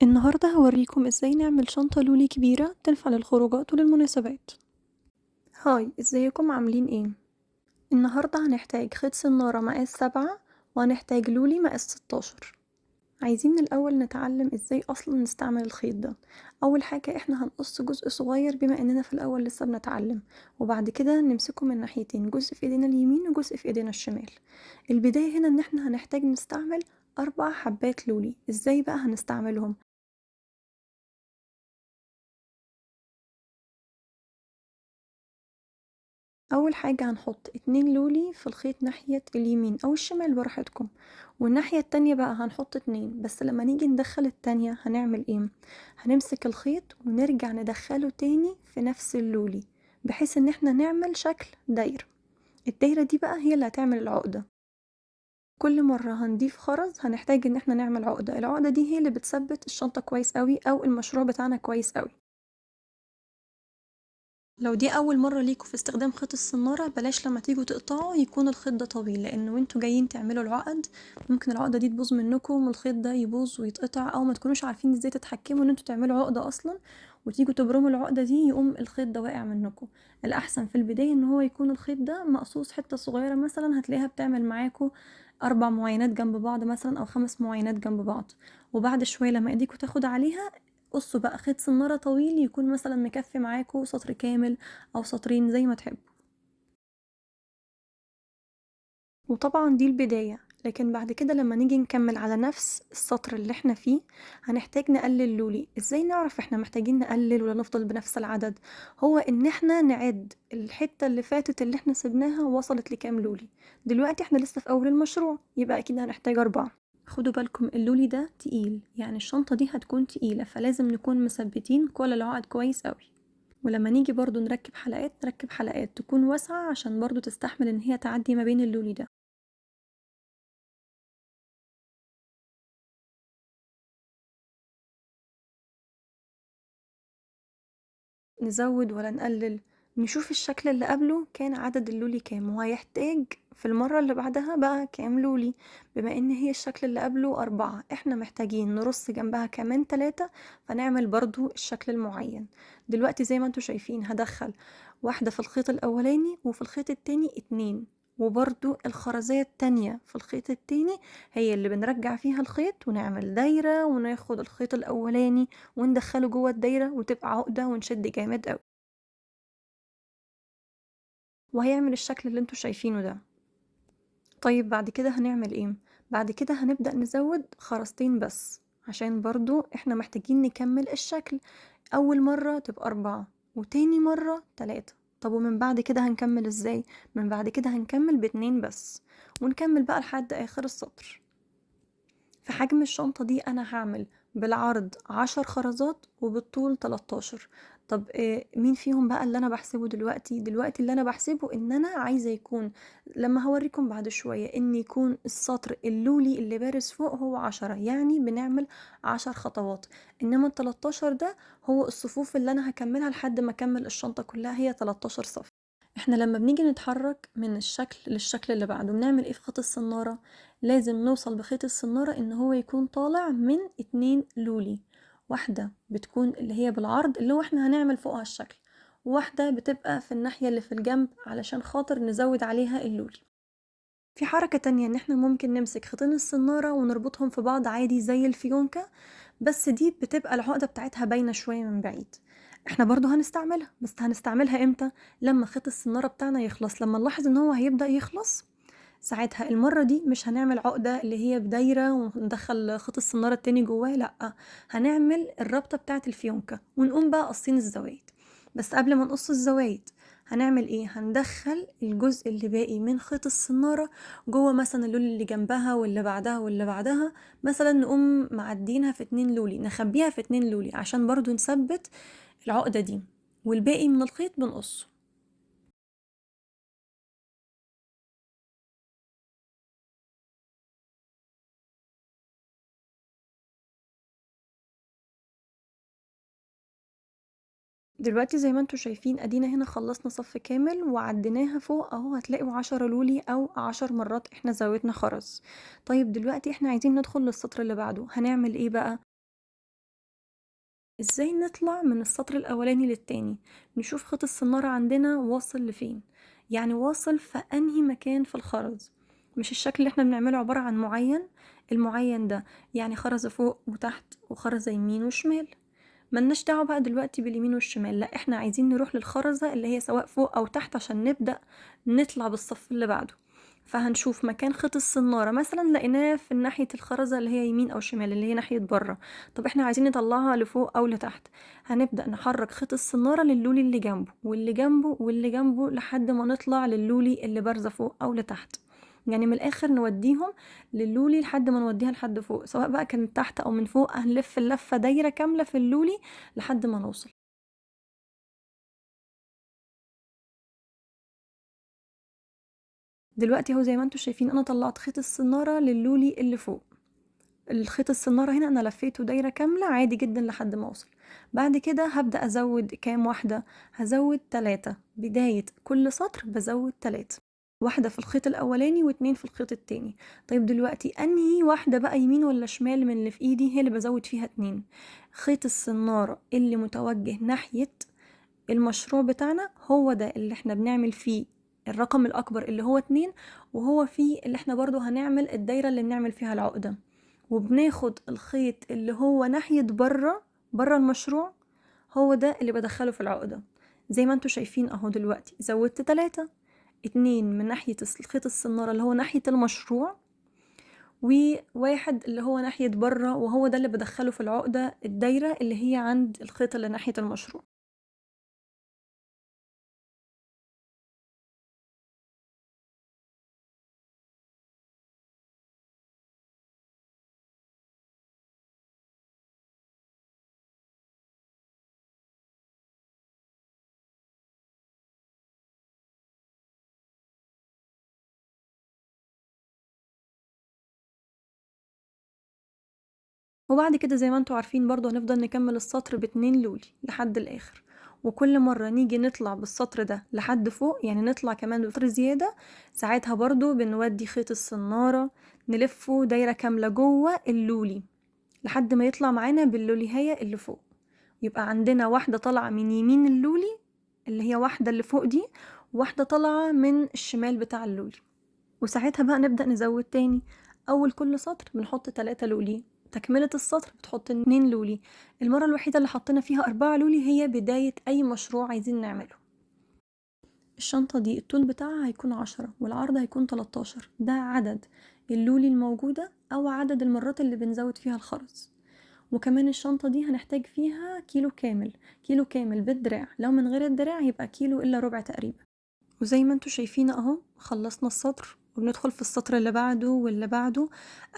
النهاردة هوريكم ازاي نعمل شنطة لولي كبيرة تنفع للخروجات وللمناسبات. هاي، ازيكم عاملين ايه؟ النهاردة هنحتاج خيط سنارة مقاس 7 وهنحتاج لولي مقاس 16. عايزين من الأول نتعلم ازاي أصلا نستعمل الخيط ده. أول حاجة احنا هنقص جزء صغير بما اننا في الأول لسه بنتعلم، وبعد كده نمسكه من ناحيتين، جزء في ايدينا اليمين وجزء في ايدينا الشمال. البداية هنا ان احنا هنحتاج نستعمل 4 حبات لولي. ازاي بقى هنستعملهم؟ أول حاجة هنحط 2 لولي في الخيط ناحية اليمين أو الشمال براحتكم، والناحية التانية بقى هنحط 2. بس لما نيجي ندخل التانية هنعمل ايه؟ هنمسك الخيط ونرجع ندخله تاني في نفس اللولي، بحيث ان احنا نعمل شكل دايرة. الدايرة دي بقى هي اللي هتعمل العقدة. كل مرة هنضيف خرز هنحتاج ان احنا نعمل عقدة. العقدة دي هي اللي بتثبت الشنطة كويس قوي أو المشروع بتاعنا كويس قوي. لو دي أول مرة ليكوا في استخدام خيط السنارة، بلاش لما تيجوا تقطعوا يكون الخيط ده طويل، لأن وانتوا جايين تعملوا العقد ممكن العقدة دي تبوظ منكم والخيط ده يبوظ ويتقطع، أو ما تكونوش عارفين ازاي تتحكموا ان انتوا تعملوا عقدة أصلا وتيجوا تبرموا العقدة دي يقوم الخيط ده واقع منكم. الأحسن في البداية ان هو يكون الخيط ده مقصوص حتة صغيرة، مثلا هتلاقيها بتعمل معاكوا 4 معاينات جنب بعض مثلا أو 5 معاينات جنب بعض. وبعد شوية لما ايديكوا تاخد عليها، قصوا بقى خيط سنارة طويل يكون مثلا مكفي معاكوا سطر كامل أو سطرين زي ما تحبوا. وطبعا دي البداية، لكن بعد كده لما نيجي نكمل على نفس السطر اللي احنا فيه هنحتاج نقلل لولي. ازاي نعرف احنا محتاجين نقلل ولا نفضل بنفس العدد؟ هو ان احنا نعد الحتة اللي فاتت اللي احنا سبناها وصلت لكام لولي. دلوقتي احنا لسه في اول المشروع، يبقى اكيد هنحتاج 4. خدوا بالكم اللولي ده تقيل، يعني الشنطة دي هتكون تقيلة، فلازم نكون مثبتين كل العقد كويس قوي. ولما نيجي برضو نركب حلقات نركب حلقات تكون واسعة عشان برضو تستحمل ان هي تعدي ما بين اللولي ده. نزود ولا نقلل؟ نشوف الشكل اللي قبله كان عدد اللولي كام وهيحتاج في المرة اللي بعدها بقى كام لولي. بما ان هي الشكل اللي قبله 4، احنا محتاجين نرص جنبها كمان 3، فنعمل برضو الشكل المعين. دلوقتي زي ما انتوا شايفين هدخل واحدة في الخيط الأولاني وفي الخيط التاني 2، وبرضو الخرزية التانية في الخيط التاني هي اللي بنرجع فيها الخيط ونعمل دايرة وناخد الخيط الأولاني وندخله جوه الدايرة وتبقى عقدة ونشد جامد قوي، وهيعمل الشكل اللي انتوا شايفينه ده. طيب بعد كده هنعمل ايه؟ بعد كده هنبدأ نزود خرزتين بس عشان برضو احنا محتاجين نكمل الشكل. أول مرة تبقى 4 وتاني مرة 3. طب ومن بعد كده هنكمل ازاي؟ من بعد كده هنكمل ب2 بس، ونكمل بقى لحد آخر السطر. في حجم الشنطة دي أنا هعمل بالعرض 10 خرزات وبالطول 13. طب مين فيهم بقى اللي أنا بحسبه دلوقتي؟ دلوقتي اللي أنا بحسبه إن أنا عايزة يكون، لما هوريكم بعد شوية، إن يكون السطر اللولي اللي بارز فوق هو 10، يعني بنعمل 10 خطوات. إنما ال13 ده هو الصفوف اللي أنا هكملها لحد ما أكمل الشنطة كلها، هي 13 صف. احنا لما بنيجي نتحرك من الشكل للشكل اللي بعده بنعمل ايه في خيط السنارة؟ لازم نوصل بخيط السنارة ان هو يكون طالع من 2 لولي. واحدة بتكون اللي هي بالعرض اللي هو احنا هنعمل فوقها الشكل، وواحدة بتبقى في الناحية اللي في الجنب علشان خاطر نزود عليها اللولي. في حركة تانية ان احنا ممكن نمسك خيطين السنارة ونربطهم في بعض عادي زي الفيونكة، بس دي بتبقى العقدة بتاعتها باينة شوية من بعيد. احنا برضو هنستعملها، بس هنستعملها امتى؟ لما خيط السنارة بتاعنا يخلص. لما نلاحظ ان هو هيبدأ يخلص، ساعتها المرة دي مش هنعمل عقدة اللي هي بدايرة وندخل خيط السنارة التاني جواه، لأ، هنعمل الربطة بتاعة الفيونكة ونقوم بقى قصين الزوايد. بس قبل ما نقص الزوايد هنعمل ايه؟ هندخل الجزء اللي باقي من خيط السنارة جوه مثلا اللولي اللي جنبها واللي بعدها واللي بعدها، مثلا نقوم معدينها في 2 لولي، نخبيها في 2 لولي عشان برضو نثبت العقدة دي، والباقي من الخيط بنقصه. دلوقتي زي ما انتوا شايفين ادينا هنا خلصنا صف كامل وعديناها فوق اهو، هتلاقوا 10 لولي او 10 مرات احنا زودنا خرز. طيب دلوقتي احنا عايزين ندخل للسطر اللي بعده، هنعمل ايه بقى؟ ازاي نطلع من السطر الأولاني للتاني؟ نشوف خيط السنارة عندنا واصل لفين، يعني واصل في أنهي مكان في الخرز. مش الشكل اللي احنا بنعمله عبارة عن معين، المعين ده يعني خرزة فوق وتحت وخرزة يمين وشمال. ملناش دعوة بقى دلوقتي باليمين والشمال، لا احنا عايزين نروح للخرزة اللي هي سواء فوق أو تحت عشان نبدأ نطلع بالصف اللي بعده. فهنشوف مكان خيط السنارة مثلا لقيناه في ناحية الخرزة اللي هي يمين أو شمال اللي هي ناحية بره. طب احنا عايزين نطلعها لفوق أو لتحت، هنبدأ نحرك خيط السنارة للولي اللي جنبه واللي جنبه واللي جنبه لحد ما نطلع للولي اللي بارزة فوق أو لتحت. يعني من الآخر نوديهم للولي لحد ما نوديها لحد فوق، سواء بقى كانت تحت أو من فوق هنلف اللفة دايرة كاملة في اللولي لحد ما نوصل. دلوقتي اهو زي ما انتوا شايفين انا طلعت خيط السنارة للولي اللي فوق. الخيط السنارة هنا انا لفيته دايرة كاملة عادي جدا لحد ما اوصل. بعد كده هبدأ ازود كام واحدة؟ هزود 3، بداية كل سطر بزود 3، واحدة في الخيط الاولاني واتنين في الخيط التاني. طيب دلوقتي انهي واحدة بقى يمين ولا شمال من اللي في ايدي هي اللي بزود فيها 2؟ خيط السنارة اللي متوجه ناحية المشروع بتاعنا هو ده اللي احنا بنعمل فيه الرقم الأكبر اللي هو 2، وهو فيه اللي احنا برضو هنعمل الدايرة اللي بنعمل فيها العقدة. وبناخد الخيط اللي هو ناحية بره المشروع، هو ده اللي بدخله في العقدة. زي ما انتوا شايفين اهو دلوقتي زودت 3، 2 من ناحية خيط السنارة اللي هو ناحية المشروع، وواحد اللي هو ناحية بره وهو ده اللي بدخله في العقدة الدايرة اللي هي عند الخيط اللي ناحية المشروع. وبعد كده زي ما انتوا عارفين برضو هنفضل نكمل السطر ب2 لولي لحد الاخر، وكل مرة نيجي نطلع بالسطر ده لحد فوق يعني نطلع كمان بسطر زيادة، ساعتها برضو بنودي خيط السنارة نلفه دايرة كاملة جوه اللولي لحد ما يطلع معانا باللوليهية اللي فوق. يبقى عندنا واحدة طالعة من يمين اللولي اللي هي واحدة اللي فوق دي، واحدة طالعة من الشمال بتاع اللولي. وساعتها بقى نبدأ نزود تاني، أول كل سطر بنحط 3 لولي، تكملة السطر بتحط 2 لولي. المرة الوحيدة اللي حطينا فيها 4 لولي هي بداية أي مشروع عايزين نعمله. الشنطة دي الطول بتاعها هيكون 10 والعرض هيكون 13، ده عدد اللولي الموجودة أو عدد المرات اللي بنزود فيها الخرز. وكمان الشنطة دي هنحتاج فيها كيلو كامل، كيلو كامل بالدراع، لو من غير الدراع يبقى كيلو إلا ربع تقريبا. وزي ما انتوا شايفين اهو خلصنا السطر وبندخل في السطر اللي بعده واللي بعده.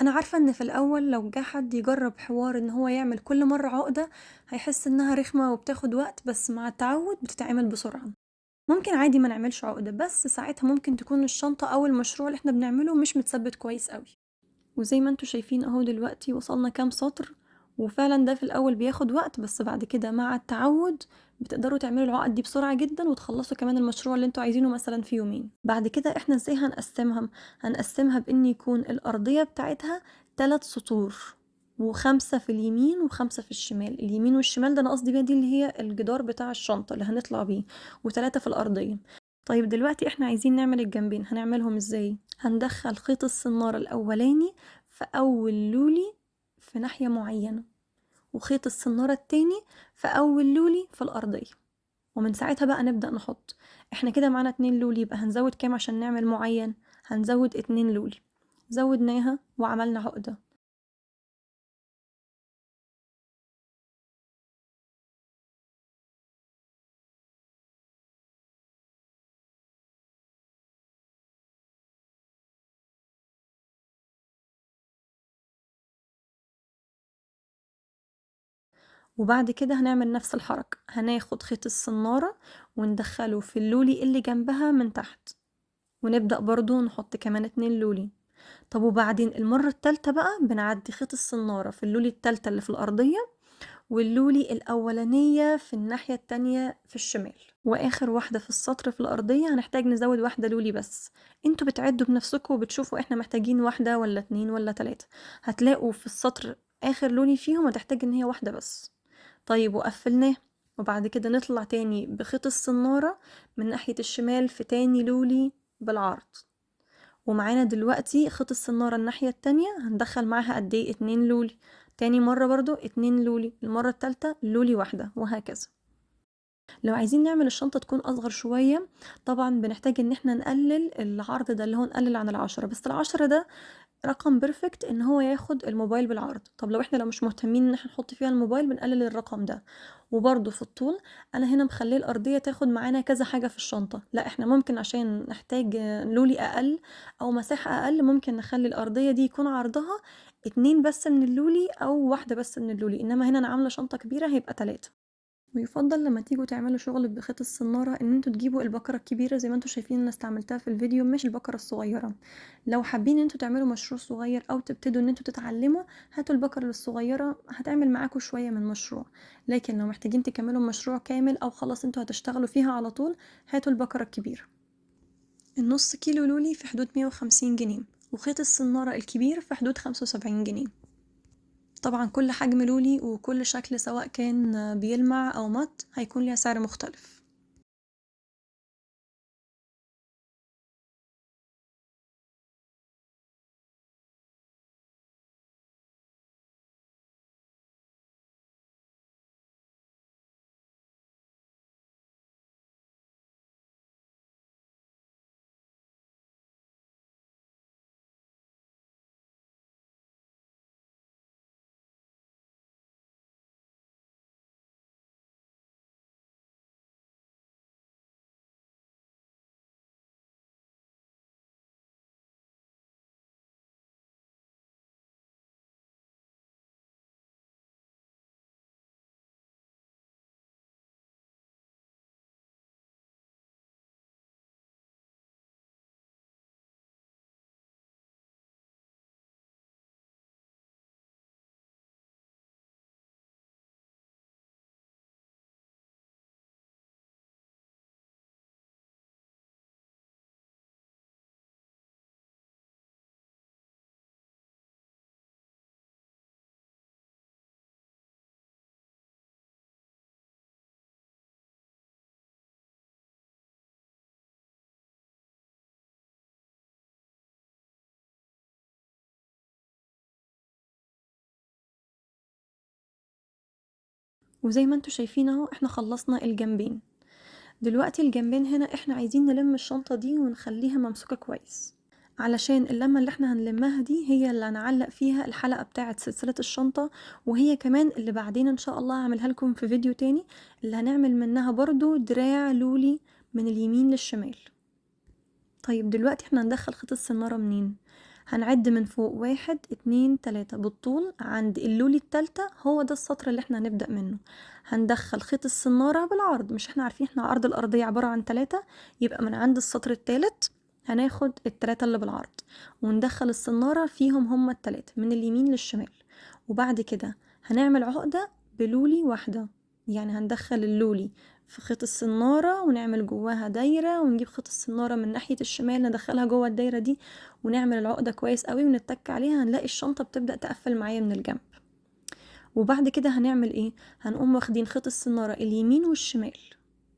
انا عارفة ان في الاول لو جه حد يجرب حوار ان هو يعمل كل مرة عقدة هيحس انها رخمة وبتاخد وقت، بس مع التعود بتتعمل بسرعة. ممكن عادي ما نعملش عقدة، بس ساعتها ممكن تكون الشنطة او المشروع اللي احنا بنعمله مش متثبت كويس قوي. وزي ما انتوا شايفين اهو دلوقتي وصلنا كام سطر، وفعلا ده في الاول بياخد وقت بس بعد كده مع التعود بتقدروا تعملوا العقد دي بسرعة جدا وتخلصوا كمان المشروع اللي انتوا عايزينه مثلا في يومين. بعد كده احنا ازاي هنقسمها بان يكون الارضية بتاعتها 3 سطور، و5 في اليمين و5 في الشمال. اليمين والشمال ده انا قصدي بيها دي اللي هي الجدار بتاع الشنطة اللي هنطلع بيه، و3 في الارضية. طيب دلوقتي احنا عايزين نعمل الجنبين، هنعملهم ازاي؟ هندخل خيط السنارة الاولاني في اول لولي في ناحية معينة، وخيط السنارة التاني في اول لولي في الارضية، ومن ساعتها بقى نبدأ نحط. احنا كده معانا 2 لولي، يبقى هنزود كام عشان نعمل معين؟ هنزود 2 لولي، زودناها وعملنا عقدة. وبعد كده هنعمل نفس الحركة، هناخد خيط السنارة وندخله في اللولي اللي جنبها من تحت، ونبدأ برضو نحط كمان 2 لولي. طب وبعدين المرة التالتة بقى بنعدي خيط السنارة في اللولي التالتة اللي في الأرضية، واللولي الأولانية في الناحية التانية في الشمال، وآخر واحدة في السطر في الأرضية هنحتاج نزود واحدة لولي بس. انتوا بتعدوا بنفسكم وبتشوفوا احنا محتاجين واحدة ولا 2 ولا 3، هتلاقوا في السطر آخر لولي فيهم هتحتاج ان هي واحدة بس. طيب وقفلناه، وبعد كده نطلع تاني بخيط السنارة من ناحية الشمال في تاني لولي بالعرض، ومعانا دلوقتي خيط السنارة الناحية التانية هندخل معاها قد ايه؟ 2 لولي، تاني مرة برضو 2 لولي، المرة التالتة لولي واحدة، وهكذا. لو عايزين نعمل الشنطة تكون أصغر شوية طبعا بنحتاج ان احنا نقلل العرض ده، اللي هو نقلل عن 10، بس 10 ده رقم بيرفكت ان هو ياخد الموبايل بالعرض. طب لو احنا مش مهتمين ان احنا نحط فيها الموبايل بنقلل الرقم ده. وبرده في الطول انا هنا مخليه الارضيه تاخد معانا كذا حاجه في الشنطه، لا احنا ممكن عشان نحتاج لولي اقل او مساحه اقل ممكن نخلي الارضيه دي يكون عرضها 2 بس من اللولي او واحده بس من اللولي، انما هنا انا عامله شنطه كبيره هيبقى 3. ويفضل لما تيجوا تعملوا شغل بخيط السنارة ان انتوا تجيبوا البكرة الكبيرة زي ما انتوا شايفين انا استعملتها في الفيديو، مش البكرة الصغيرة. لو حابين ان انتوا تعملوا مشروع صغير او تبتدوا ان انتوا تتعلموا هاتوا البكرة الصغيرة هتعمل معاكم شوية من مشروع، لكن لو محتاجين تكملوا مشروع كامل او خلاص انتوا هتشتغلوا فيها على طول هاتوا البكرة الكبيرة. النص كيلو لولي في حدود 150 جنيه، وخيط السنارة الكبير في حدود 75 جنيه. طبعا كل حجم لولي وكل شكل سواء كان بيلمع او مات هيكون ليها سعر مختلف. وزي ما انتوا شايفين اهو احنا خلصنا الجنبين. دلوقتي الجنبين هنا احنا عايزين نلم الشنطة دي ونخليها ممسوكة كويس، علشان اللمة اللي احنا هنلمها دي هي اللي هنعلق فيها الحلقة بتاعة سلسلة الشنطة، وهي كمان اللي بعدين ان شاء الله هعملها لكم في فيديو تاني اللي هنعمل منها برضو دراع لولي من اليمين للشمال. طيب دلوقتي احنا هندخل خيط السنارة منين؟ هنعد من فوق 1 2 3 بالطول عند اللولي التالتة، هو ده السطر اللي احنا هنبدأ منه. هندخل خيط السنارة بالعرض، مش احنا عارفين احنا عرض الأرضية عبارة عن 3، يبقى من عند السطر التالت هناخد ال3 اللي بالعرض وندخل السنارة فيهم هما ال3 من اليمين للشمال. وبعد كده هنعمل عقدة بلولي واحدة، يعني هندخل اللولي في خيط السنارة ونعمل جواها دايرة ونجيب خيط السنارة من ناحية الشمال ندخلها جوه الدايرة دي ونعمل العقدة كويس قوي ونتك عليها، هنلاقي الشنطة بتبدأ تقفل معايا من الجنب. وبعد كده هنعمل ايه؟ هنقوم واخدين خيط السنارة اليمين والشمال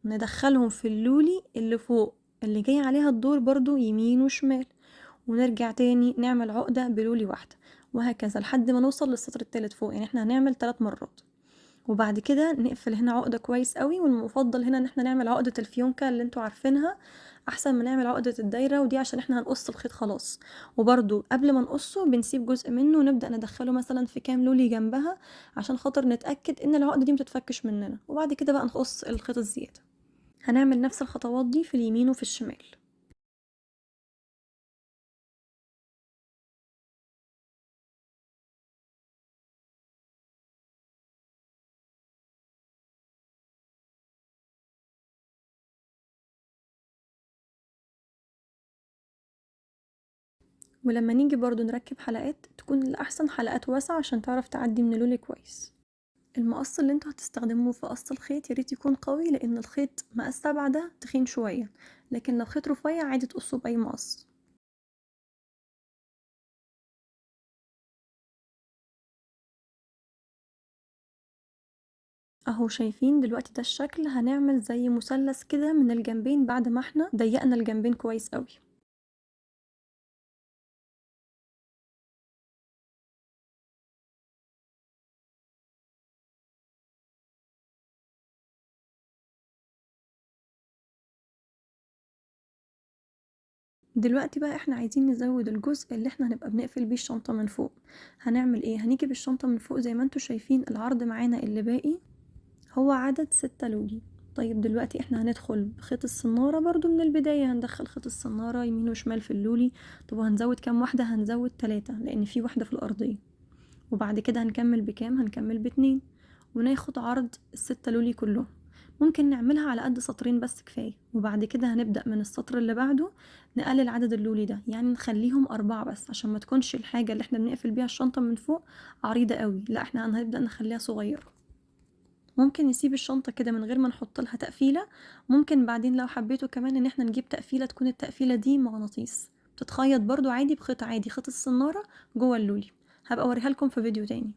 ندخلهم في اللولي اللي فوق اللي جاي عليها الدور برضو يمين وشمال، ونرجع تاني نعمل عقدة بلولي واحدة، وهكذا لحد ما نوصل للسطر التالت فوق، يعني احنا هنعمل 3 مرات. وبعد كده نقفل هنا عقدة كويس قوي، والمفضل هنا ان احنا نعمل عقدة الفيونكة اللي انتوا عارفينها احسن ما نعمل عقدة الدايرة، ودي عشان احنا هنقص الخيط خلاص. وبرضو قبل ما نقصه بنسيب جزء منه ونبدأ ندخله مثلا في كام لولي جنبها عشان خاطر نتأكد ان العقدة دي متتفكش مننا، وبعد كده بقى نقص الخيط الزيادة. هنعمل نفس الخطوات دي في اليمين وفي الشمال. ولما نيجي برضو نركب حلقات تكون الأحسن حلقات واسعة عشان تعرف تعدي من اللولي كويس. المقص اللي انتوا هتستخدموه في قص الخيط ياريت يكون قوي، لان الخيط مقاس 7 ده تخين شوية، لكن لو خيط رفيع عادي تقصوه بأي مقص. اهو شايفين دلوقتي ده الشكل، هنعمل زي مثلث كده من الجنبين بعد ما احنا ضيقنا الجنبين كويس قوي. دلوقتي بقى إحنا عايزين نزود الجزء اللي إحنا هنبقى بنقفل بيه الشنطة من فوق. هنعمل إيه؟ هنيجي بالشنطة من فوق زي ما انتوا شايفين العرض معانا اللي باقي هو عدد 6 لولي. طيب دلوقتي إحنا هندخل بخيط السنارة برضو من البداية، هندخل خيط السنارة يمين وشمال في اللولي. طب هنزود كام واحدة؟ هنزود 3 لأن في واحدة في الأرضية. وبعد كده هنكمل بكام؟ هنكمل ب2 وناخد عرض ال6 لولي كلهم. ممكن نعملها على قد سطرين بس كفاية، وبعد كده هنبدأ من السطر اللي بعده نقلل عدد اللولي ده، يعني نخليهم 4 بس عشان ما تكونش الحاجة اللي احنا بنقفل بيها الشنطة من فوق عريضة قوي، لا احنا هنبدأ نخليها صغيرة. ممكن نسيب الشنطة كده من غير ما نحط لها تقفيلة. ممكن بعدين لو حبيتوا كمان ان احنا نجيب تقفيلة تكون التقفيلة دي مغناطيس بتتخيط برضو عادي بخيط عادي، خيط السنارة جوه اللولي. هبقى اوريها لكم في فيديو تاني.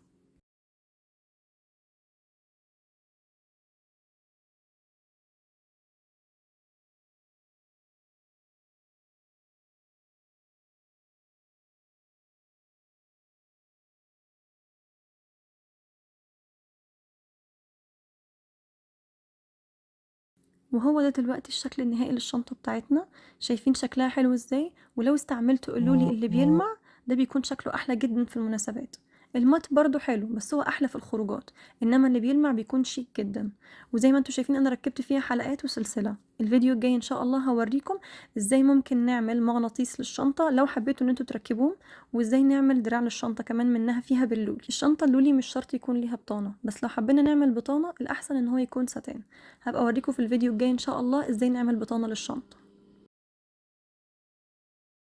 وهو ده دلوقتي الشكل النهائي للشنطة بتاعتنا. شايفين شكلها حلو ازاي؟ ولو استعملتوا اللولي اللي بيلمع ده بيكون شكله احلى جدا في المناسبات. المات برضو حلو بس هو احلى في الخروجات، انما اللي بيلمع بيكون شيك جدا. وزي ما انتوا شايفين انا ركبت فيها حلقات وسلسلة. الفيديو الجاي ان شاء الله هوريكم ازاي ممكن نعمل مغناطيس للشنطة لو حبيتوا ان انتوا تركبوه، وازاي نعمل دراع للشنطة كمان منها فيها باللولي. الشنطة اللولي مش شرط يكون ليها بطانة، بس لو حبينا نعمل بطانة الاحسن ان هو يكون ستان. هبقى اوريكم في الفيديو الجاي ان شاء الله ازاي نعمل بطانة للشنطة.